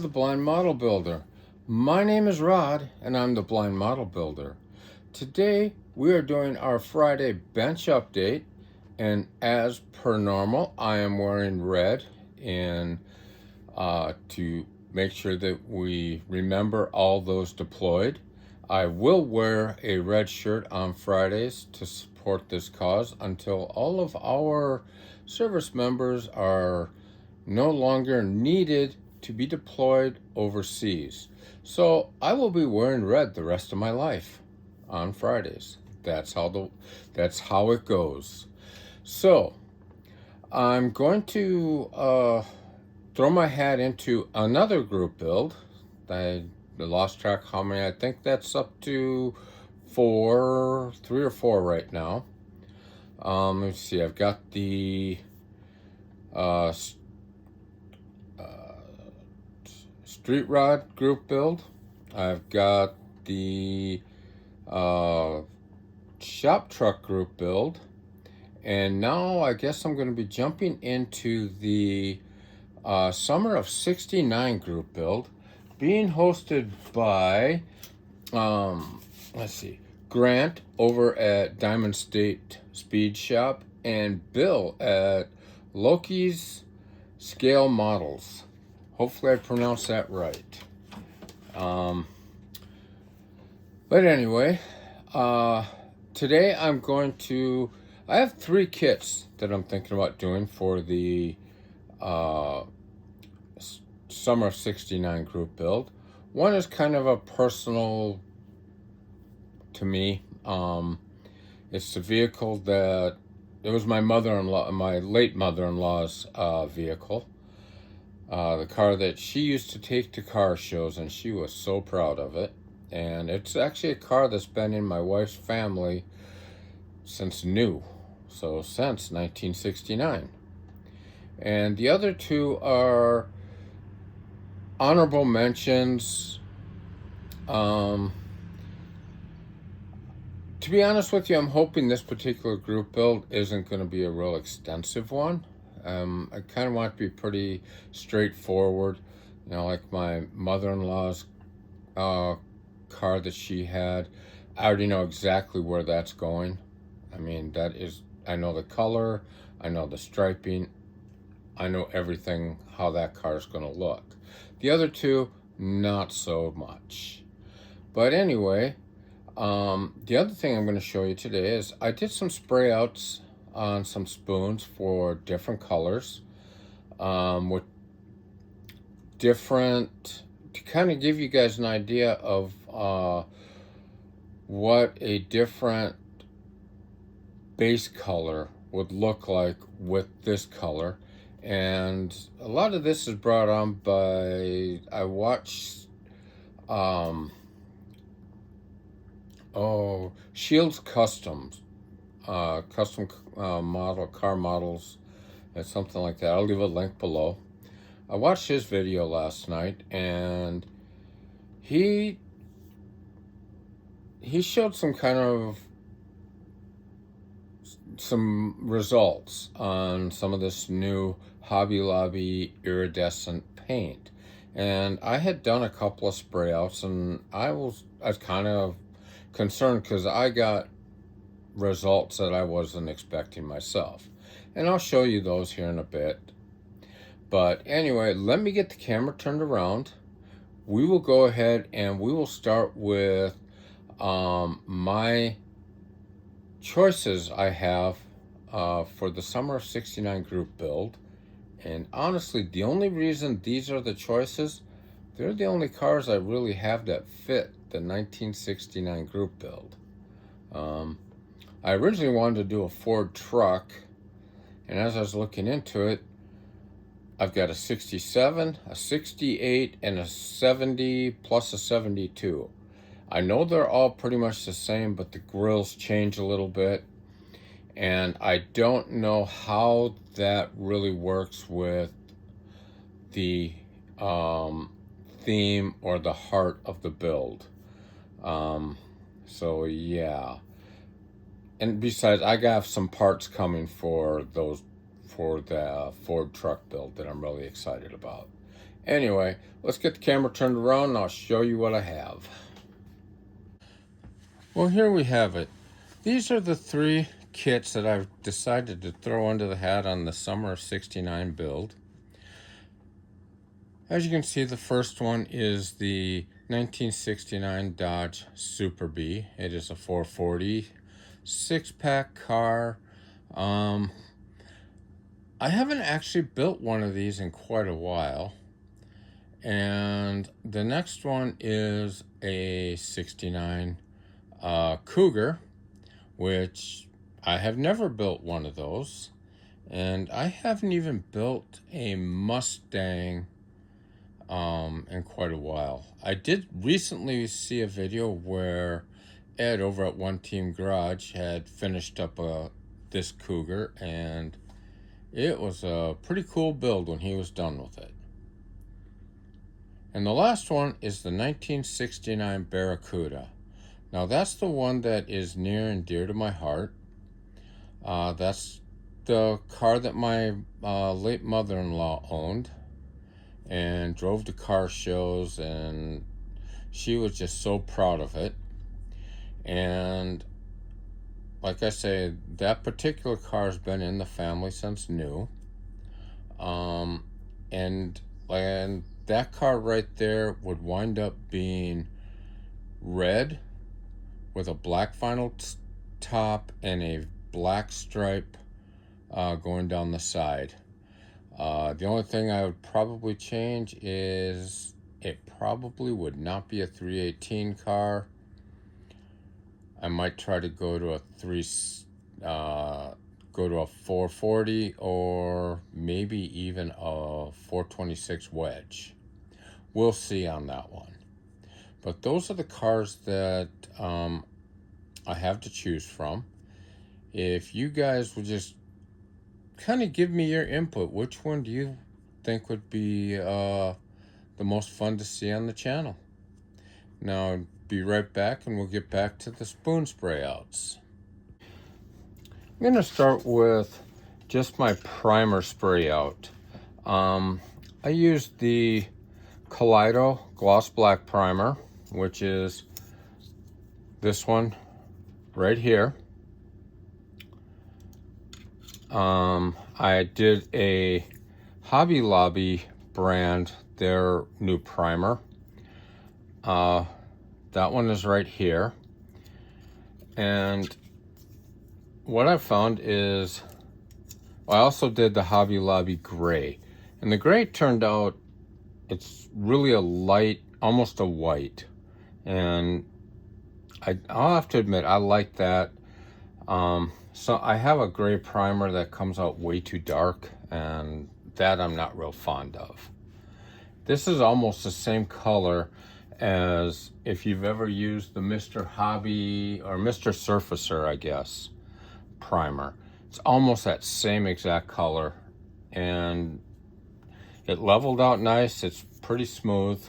the Blind Model Builder. My name is Rod, and I'm the Blind Model Builder. Today, we are doing our Friday bench update, and as per normal, I am wearing red to make sure that we remember all those deployed. I will wear a red shirt on Fridays to support this cause until all of our service members are no longer needed to be deployed overseas. So I will be wearing red the rest of my life on Fridays. That's how it goes. So I'm going to throw my hat into another group build. I lost track how many. I think that's up to 3 or 4 right now. Let's see. I've got the Street Rod group build. I've got the Shop Truck group build. And now I guess I'm going to be jumping into the Summer of '69 group build, being hosted by, Grant over at Diamond State Speed Shop and Bill at Loki's Scale Models. Hopefully I pronounced that right. But anyway, today I have 3 kits that I'm thinking about doing for the Summer of '69 group build. One is kind of a personal to me. It's the vehicle that it was my late mother-in-law's vehicle. The car that she used to take to car shows, and she was so proud of it. And it's actually a car that's been in my wife's family since 1969. And the other 2 are honorable mentions. To be honest with you, I'm hoping this particular group build isn't going to be a real extensive one. I kind of want it to be pretty straightforward. Like my mother-in-law's car that she had. I already know exactly where that's going. I mean, I know the color, I know the striping, I know everything, how that car is going to look. The other 2, not so much. But anyway, the other thing I'm going to show you today is I did some spray outs on some spoons for different colors, with different, to kind of give you guys an idea of what a different base color would look like with this color. And a lot of this is brought on by, I watched Shields Customs, custom car models, and something like that. I'll leave a link below. I watched his video last night, and he showed some results on some of this new Hobby Lobby iridescent paint. And I had done a couple of spray outs, and I was kind of concerned because I got results that I wasn't expecting myself. And I'll show you those here in a bit. But anyway, let me get the camera turned around. We will go ahead and we will start with my choices I have for the Summer of '69 group build. And honestly, the only reason these are the choices, they're the only cars I really have that fit the 1969 group build. I originally wanted to do a Ford truck, and as I was looking into it, I've got a 67, a 68, and a 70 plus a 72. I know they're all pretty much the same, but the grills change a little bit. And I don't know how that really works with the theme or the heart of the build. So yeah. And besides, I got some parts coming for the Ford truck build that I'm really excited about. Anyway, let's get the camera turned around and I'll show you what I have. Well, here we have it. These are the 3 kits that I've decided to throw under the hat on the summer of '69 build. As you can see, the first one is the 1969 Dodge Super Bee. It is a 440 6-pack car. I haven't actually built one of these in quite a while. And the next one is a 69 Cougar, which I have never built one of those. And I haven't even built a Mustang in quite a while. I did recently see a video where Ed over at One Team Garage had finished up this Cougar, and it was a pretty cool build when he was done with it. And the last one is the 1969 Barracuda. Now that's the one that is near and dear to my heart. That's the car that my late mother-in-law owned and drove to car shows, and she was just so proud of it. And like I say, that particular car has been in the family since new. And that car right there would wind up being red with a black vinyl top and a black stripe going down the side. The only thing I would probably change is it probably would not be a 318 car. I might try to go to a 440 or maybe even a 426 wedge. We'll see on that one. But those are the cars that I have to choose from. If you guys would just kind of give me your input, which one do you think would be the most fun to see on the channel? Now, be right back and we'll get back to the spoon spray outs. I'm going to start with just my primer spray out. I used the Kaleido Gloss Black Primer, which is this one right here. I did a Hobby Lobby brand, their new primer. That one is right here. And what I found is, I also did the Hobby Lobby gray. And the gray turned out, it's really a light, almost a white. And I'll have to admit, I like that. So I have a gray primer that comes out way too dark, and that I'm not real fond of. This is almost the same color as if you've ever used the Mr. Hobby or Mr. Surfacer, I guess, primer. It's almost that same exact color, and it leveled out nice. It's pretty smooth.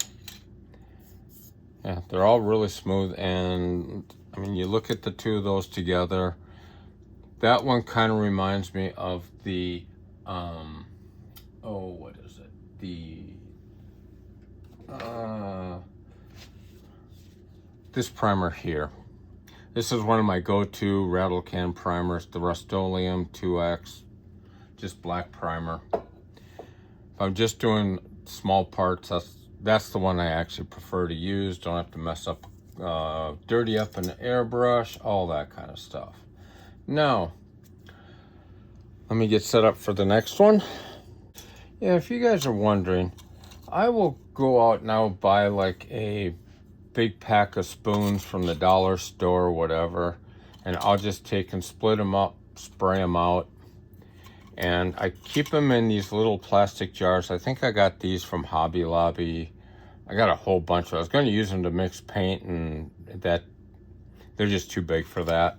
Yeah, they're all really smooth, and I mean, you look at the two of those together, that one kind of reminds me of the, what is it? This primer here. This is one of my go-to rattle can primers, the Rust-Oleum 2X, just black primer. If I'm just doing small parts, that's the one I actually prefer to use. Don't have to mess up, dirty up an airbrush, all that kind of stuff. Now, let me get set up for the next one. Yeah, if you guys are wondering, I will go out now buy like a big pack of spoons from the dollar store or whatever, and I'll just take and split them up, spray them out, and I keep them in these little plastic jars. I think I got these from Hobby Lobby. I got a whole bunch. I was going to use them to mix paint, and that they're just too big for that.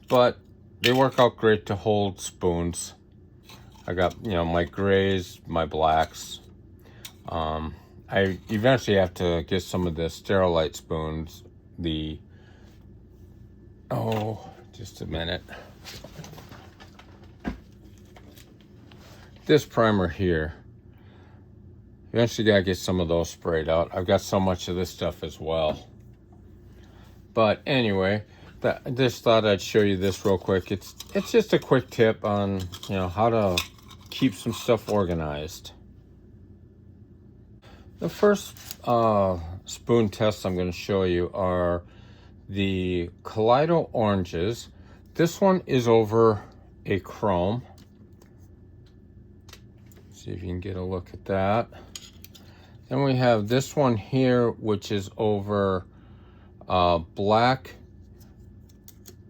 But they work out great to hold spoons. I got, my grays, my blacks. I eventually have to get some of the Sterilite spoons. Just a minute. This primer here, Eventually gotta get some of those sprayed out. I've got so much of this stuff as well. But anyway, I just thought I'd show you this real quick. It's just a quick tip on, how to keep some stuff organized. The first spoon tests I'm going to show you are the Kaleido oranges. This one is over a chrome. See if you can get a look at that. Then we have this one here, which is over black,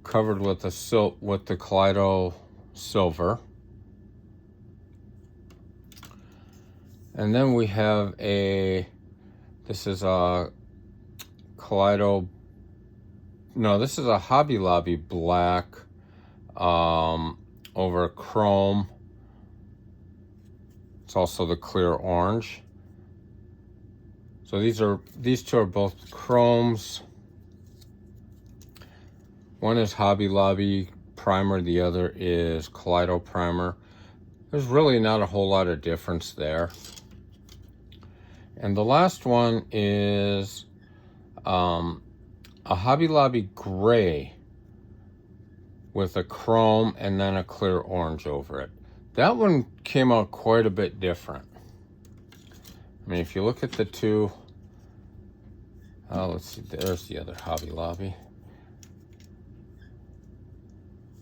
covered with the Kaleido silver. And then we have this is a Kaleido, no, this is a Hobby Lobby black over chrome. It's also the clear orange. So these two are both chromes. One is Hobby Lobby primer, the other is Kaleido primer. There's really not a whole lot of difference there. And the last one is a Hobby Lobby gray with a chrome and then a clear orange over it. That one came out quite a bit different. I mean, if you look at the two, let's see, there's the other Hobby Lobby.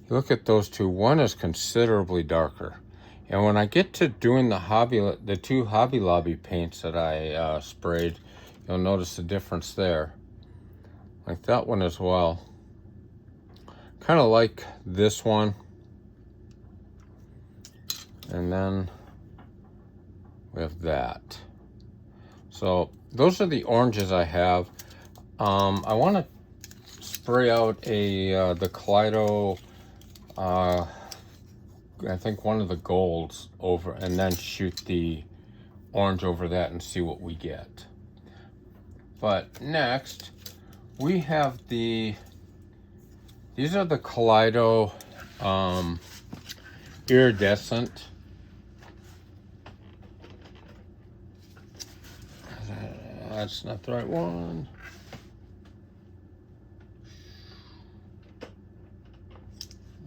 You look at those two, one is considerably darker. And when I get to doing the two Hobby Lobby paints that I sprayed, you'll notice the difference there. Like that one as well. Kind of like this one. And then we have that. So those are the oranges I have. I want to spray out the Kaleido, I think one of the golds over, and then shoot the orange over that and see what we get. But next, we have these are the Kaleido iridescent. That's not the right one.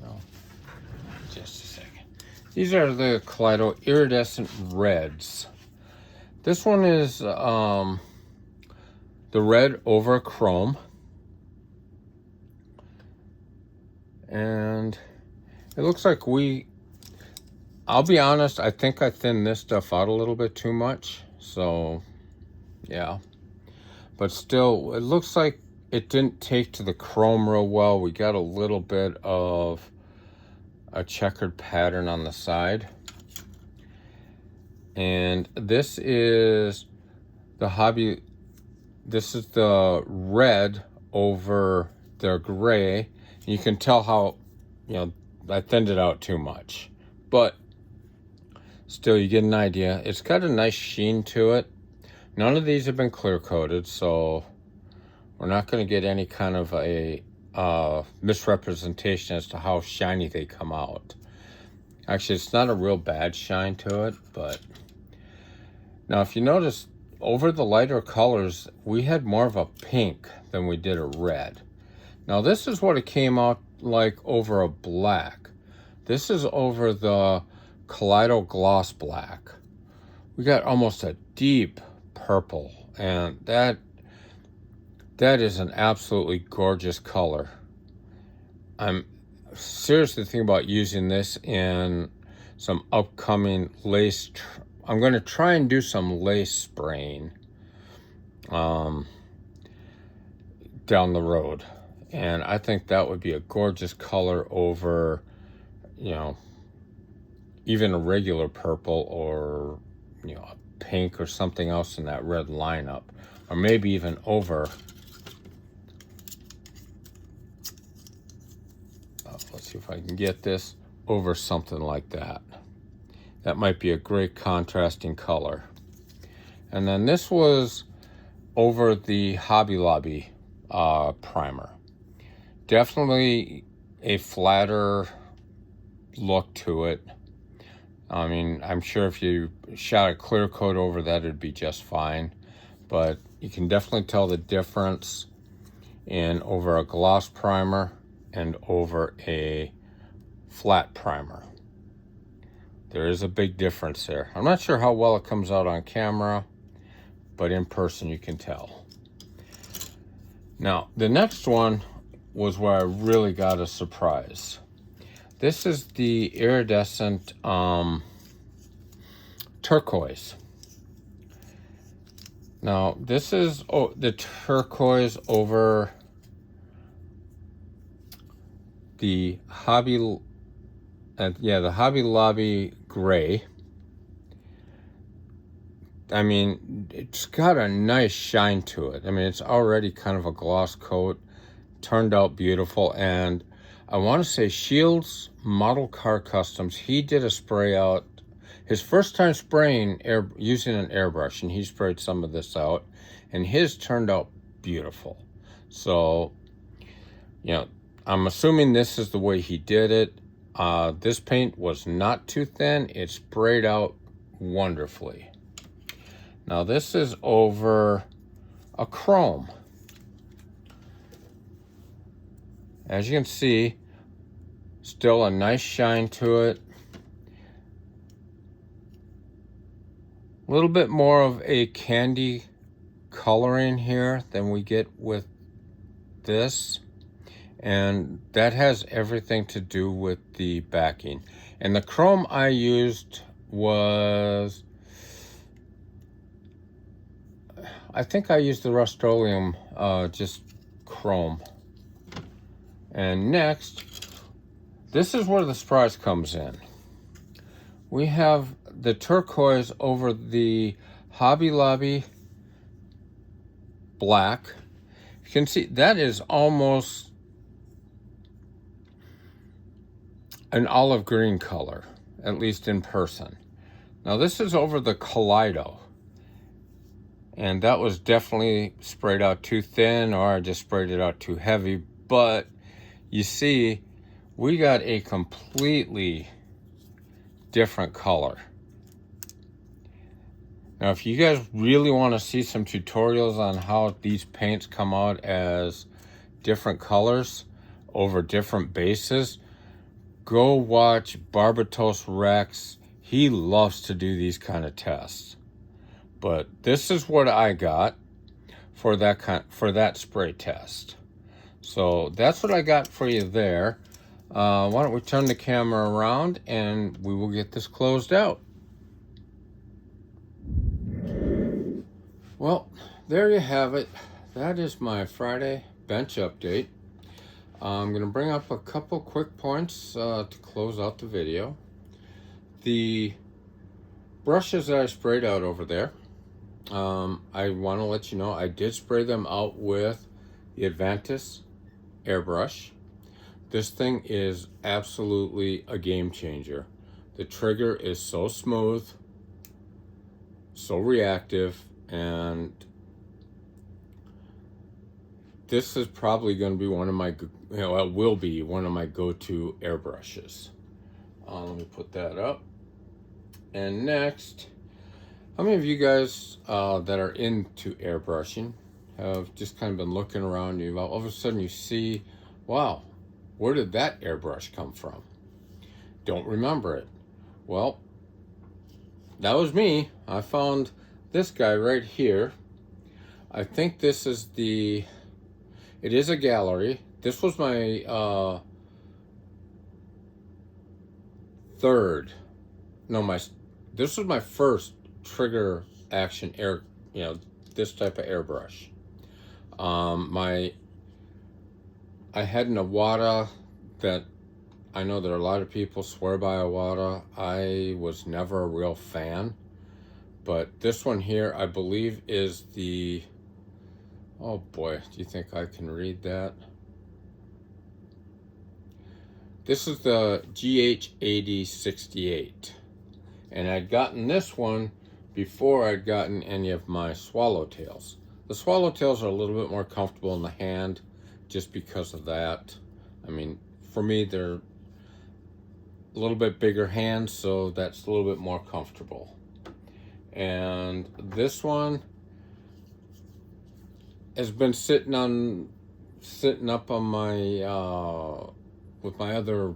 No, just a second. These are the Kaleido iridescent reds. This one is the red over chrome. And it looks like I'll be honest, I think I thinned this stuff out a little bit too much. So, yeah. But still, it looks like it didn't take to the chrome real well. We got a little bit of a checkered pattern on the side. And this is this is the red over the gray. You can tell how, I thinned it out too much. But still, you get an idea. It's got a nice sheen to it. None of these have been clear coated, so we're not going to get any kind of a misrepresentation as to how shiny they come out. Actually, it's not a real bad shine to it, but now if you notice, over the lighter colors, we had more of a pink than we did a red. Now this is what it came out like over a black. This is over the Kaleido Gloss Black. We got almost a deep purple, and that is an absolutely gorgeous color. I'm seriously thinking about using this in some upcoming lace. I'm going to try and do some lace spraying down the road. And I think that would be a gorgeous color over, even a regular purple or, a pink or something else in that red lineup. Or maybe even over, let's see if I can get this, over something like that. That might be a great contrasting color. And then this was over the Hobby Lobby primer. Definitely a flatter look to it. I mean, I'm sure if you shot a clear coat over that, it'd be just fine. But you can definitely tell the difference in over a gloss primer and over a flat primer. There is a big difference there. I'm not sure how well it comes out on camera, but in person you can tell. Now, the next one was where I really got a surprise. This is the iridescent turquoise. Now, this is the turquoise over the Hobby Lobby gray. I mean, it's got a nice shine to it. I mean, it's already kind of a gloss coat, turned out beautiful. And I want to say Shields Model Car Customs, he did a spray out, his first time spraying using an airbrush, and he sprayed some of this out, and his turned out beautiful. So, you know, I'm assuming this is the way he did it. This paint was not too thin. It sprayed out wonderfully. Now this is over a chrome. As you can see, still a nice shine to it. A little bit more of a candy coloring here than we get with this. And that has everything to do with the backing. And the chrome I used was, I think I used the Rust-Oleum, just chrome. And next, this is where the surprise comes in. We have the turquoise over the Hobby Lobby black. You can see that is almost an olive green color, at least in person. Now this is over the Kaleido. And that was definitely sprayed out too thin, or I just sprayed it out too heavy. But you see, we got a completely different color. Now, if you guys really want to see some tutorials on how these paints come out as different colors over different bases, go watch Barbatos Rex. He loves to do these kind of tests. But this is what I got for that spray test. So that's what I got for you there. Why don't we turn the camera around and we will get this closed out. Well, there you have it. That is my Friday bench update. I'm going to bring up a couple quick points to close out the video. The brushes that I sprayed out over there, I want to let you know I did spray them out with the Advantis airbrush. This thing is absolutely a game changer. The trigger is so smooth, so reactive, and this is probably going to be one of my, it will be one of my go-to airbrushes. Let me put that up. And next, how many of you guys that are into airbrushing have just kind of been looking around you, all of a sudden you see, wow, where did that airbrush come from? Don't remember it. Well, that was me. I found this guy right here. I think this is it is a Gallery. This was my this was my first trigger action this type of airbrush. I had an Iwata that I know that a lot of people swear by Iwata. I was never a real fan, but this one here I believe is the, oh boy, do you think I can read that? This is the GH8068, and I'd gotten this one before I'd gotten any of my Swallowtails. The Swallowtails are a little bit more comfortable in the hand just because of that. I mean, for me, the a little bit bigger hands, so that's a little bit more comfortable. And this one has been sitting up on my with my other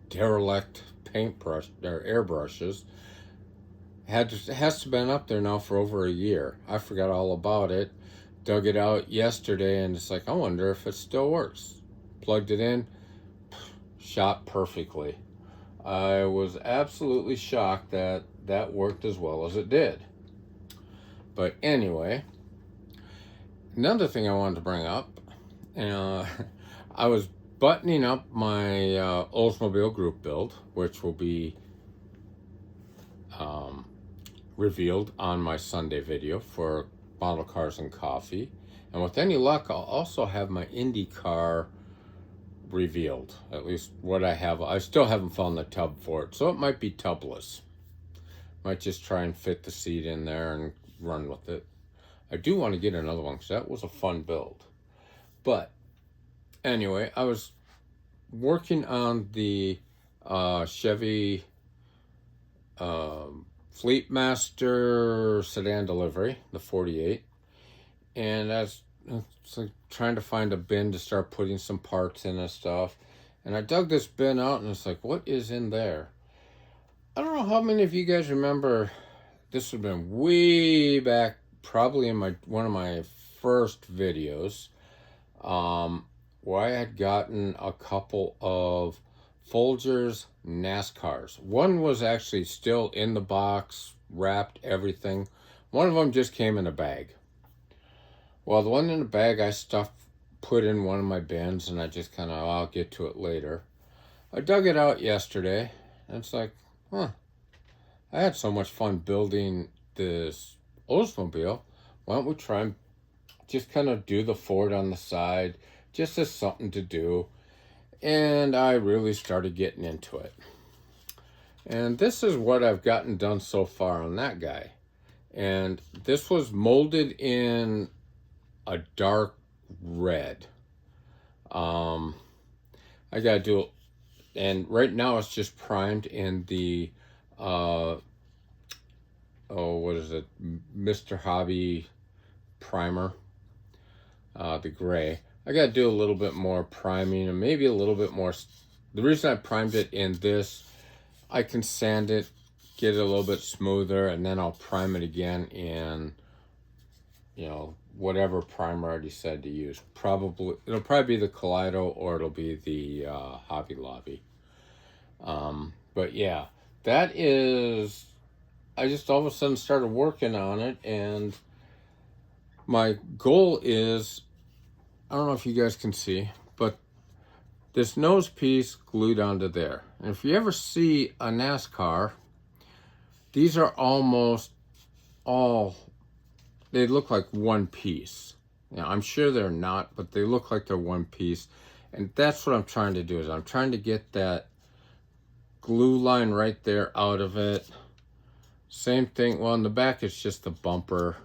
derelict paintbrush or airbrushes. Has to have been up there now for over a year. I forgot all about it. Dug it out yesterday, and it's like, I wonder if it still works. Plugged it in, shot perfectly. I was absolutely shocked that that worked as well as it did. But anyway, another thing I wanted to bring up, I was buttoning up my Oldsmobile group build, which will be revealed on my Sunday video for Model Cars and Coffee. And with any luck, I'll also have my IndyCar revealed. At least what I have. I still haven't found the tub for it, so it might be tubless. Might just try and fit the seat in there and run with it. I do want to get another one because that was a fun build. But anyway, I was working on the Chevy Fleet Master sedan delivery, the 48, and I was like trying to find a bin to start putting some parts in and stuff, and I dug this bin out, and it's like, what is in there? I don't know how many of you guys remember, this would have been way back, probably in one of my first videos, where I had gotten a couple of Folgers NASCARs. One was actually still in the box, wrapped, everything. One of them just came in a bag. Well, the one in the bag I put in one of my bins, and I just kind of, I'll get to it later. I dug it out yesterday, and it's like, I had so much fun building this Oldsmobile. Why don't we try and just kind of do the Ford on the side, just as something to do. And I really started getting into it. And this is what I've gotten done so far on that guy. And this was molded in a dark red. I gotta do it. And right now it's just primed in the, what is it? Mr. Hobby primer, the gray. I got to do a little bit more priming and maybe a little bit more. The reason I primed it in this, I can sand it, get it a little bit smoother, and then I'll prime it again in, whatever primer I decide to use. It'll probably be the Kaleido, or it'll be the Hobby Lobby. But yeah, that is, I just all of a sudden started working on it, and my goal is, I don't know if you guys can see, but this nose piece glued onto there. And if you ever see a NASCAR, these are almost all, they look like one piece. I'm sure they're not, but they look like they're one piece. And that's what I'm trying to do, is I'm trying to get that glue line right there out of it. Same thing, well, in the back it's just the bumper,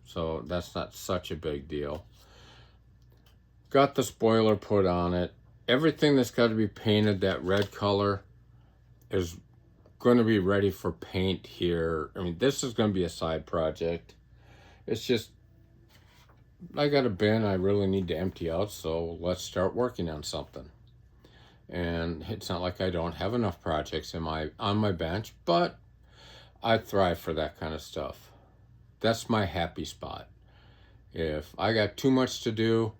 so that's not such a big deal. Got the spoiler put on it. Everything that's got to be painted that red color is going to be ready for paint here. I mean, this is going to be a side project. It's just, I got a bin I really need to empty out, so let's start working on something. And it's not like I don't have enough projects on my bench, but I thrive for that kind of stuff. That's my happy spot. If I got too much to do,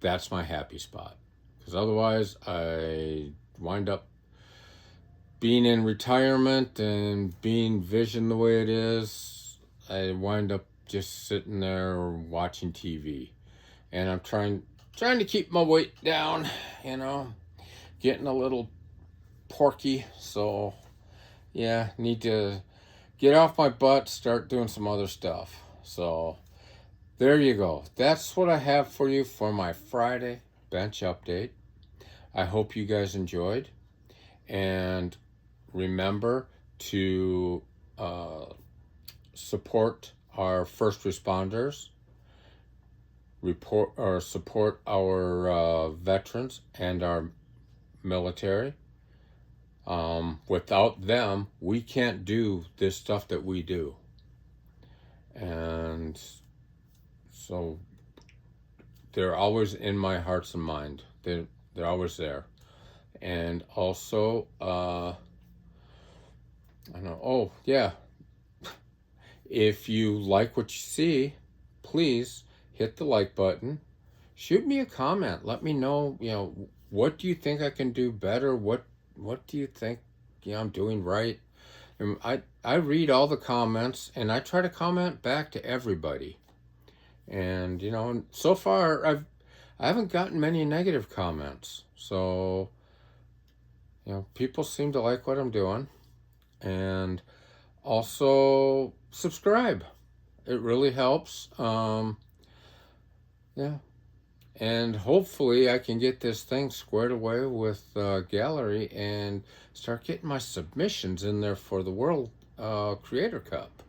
that's my happy spot. Because otherwise, I wind up being in retirement and being vision the way it is. I wind up just sitting there watching TV. And I'm trying to keep my weight down, getting a little porky. So, yeah, need to get off my butt, start doing some other stuff. So, there you go. That's what I have for you for my Friday bench update. I hope you guys enjoyed. And remember to support our first responders, support our veterans and our military. Without them, we can't do this stuff that we do. And so they're always in my hearts and mind. They're always there. And also, I know. Oh, yeah. If you like what you see, please hit the like button. Shoot me a comment. Let me know, what do you think I can do better? What do you think, I'm doing right? And I read all the comments and I try to comment back to everybody. And so far I haven't gotten many negative comments. So, people seem to like what I'm doing. And also subscribe. It really helps. Yeah. And hopefully I can get this thing squared away with Gallery and start getting my submissions in there for the World Creator Cup.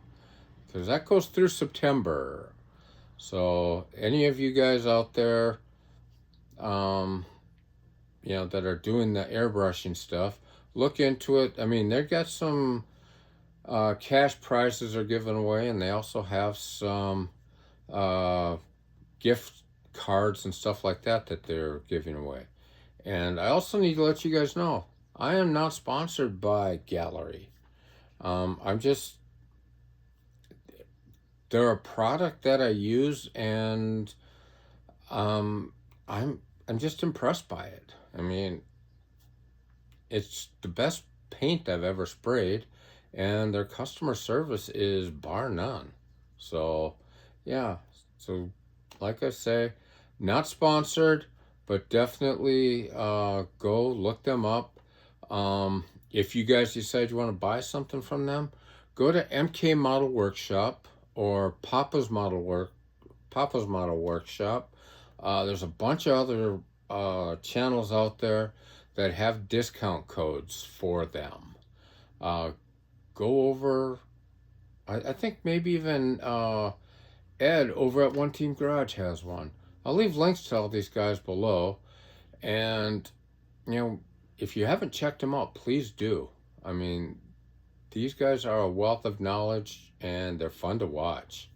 Because that goes through September. So any of you guys out there, that are doing the airbrushing stuff, look into it. I mean, they've got some cash prizes are given away, and they also have some gift cards and stuff like that they're giving away. And I also need to let you guys know, I am not sponsored by Gallery. They're a product that I use, and I'm just impressed by it. I mean, it's the best paint I've ever sprayed, and their customer service is bar none. So, yeah. So, like I say, not sponsored, but definitely go look them up. If you guys decide you want to buy something from them, go to MK Model Workshop or Papa's Model Workshop. There's a bunch of other channels out there that have discount codes for them. Go over, I think maybe even Ed over at One Team Garage has one. I'll leave links to all these guys below. And, if you haven't checked them out, please do. I mean, these guys are a wealth of knowledge, and they're fun to watch.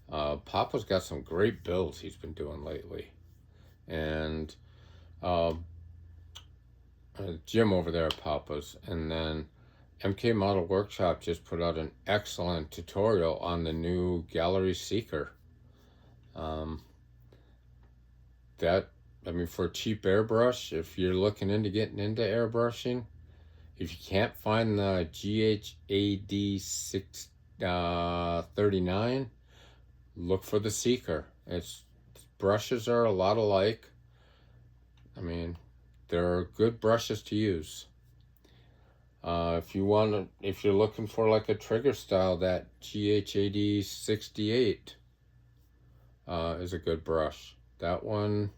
Papa's got some great builds he's been doing lately. And Jim over there at Papa's. And then MK Model Workshop just put out an excellent tutorial on the new Gallery Seeker. For a cheap airbrush, if you're looking into getting into airbrushing, if you can't find the GHAD 639, look for the Seeker. Brushes are a lot alike. I mean, they're good brushes to use. If you're looking for like a trigger style, that GHAD 68 is a good brush. That one,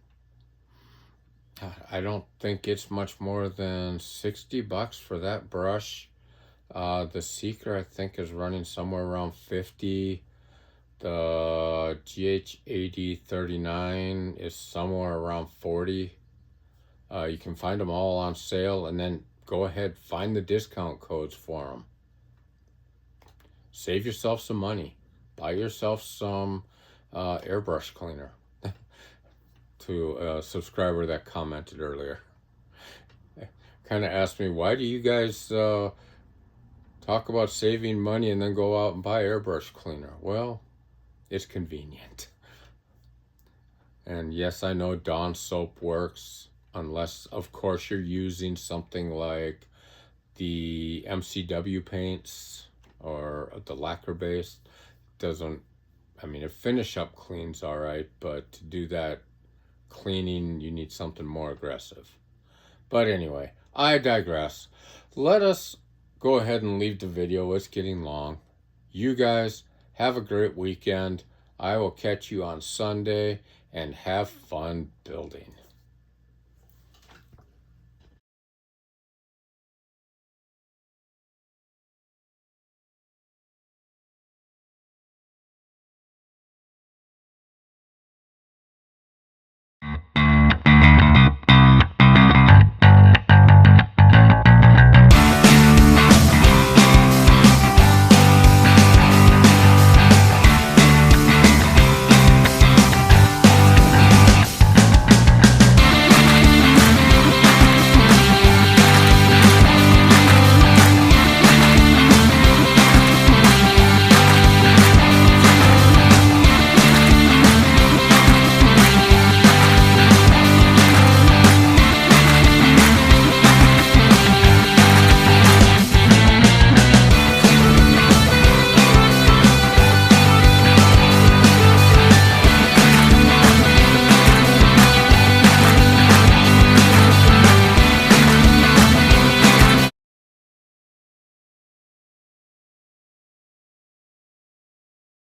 I don't think it's much more than $60 for that brush. The Seeker, I think, is running somewhere around 50. The GHAD 39 is somewhere around 40. You can find them all on sale, and then go ahead, find the discount codes for them. Save yourself some money. Buy yourself some airbrush cleaner. To a subscriber that commented earlier. Kind of asked me, why do you guys talk about saving money and then go out and buy airbrush cleaner? Well, it's convenient. And yes, I know Dawn soap works, unless, of course, you're using something like the MCW paints or the lacquer base. A finish up clean's all right, but to do that cleaning, you need something more aggressive. But anyway, I digress. Let us go ahead and leave the video. It's getting long. You guys have a great weekend. I will catch you on Sunday, and have fun building.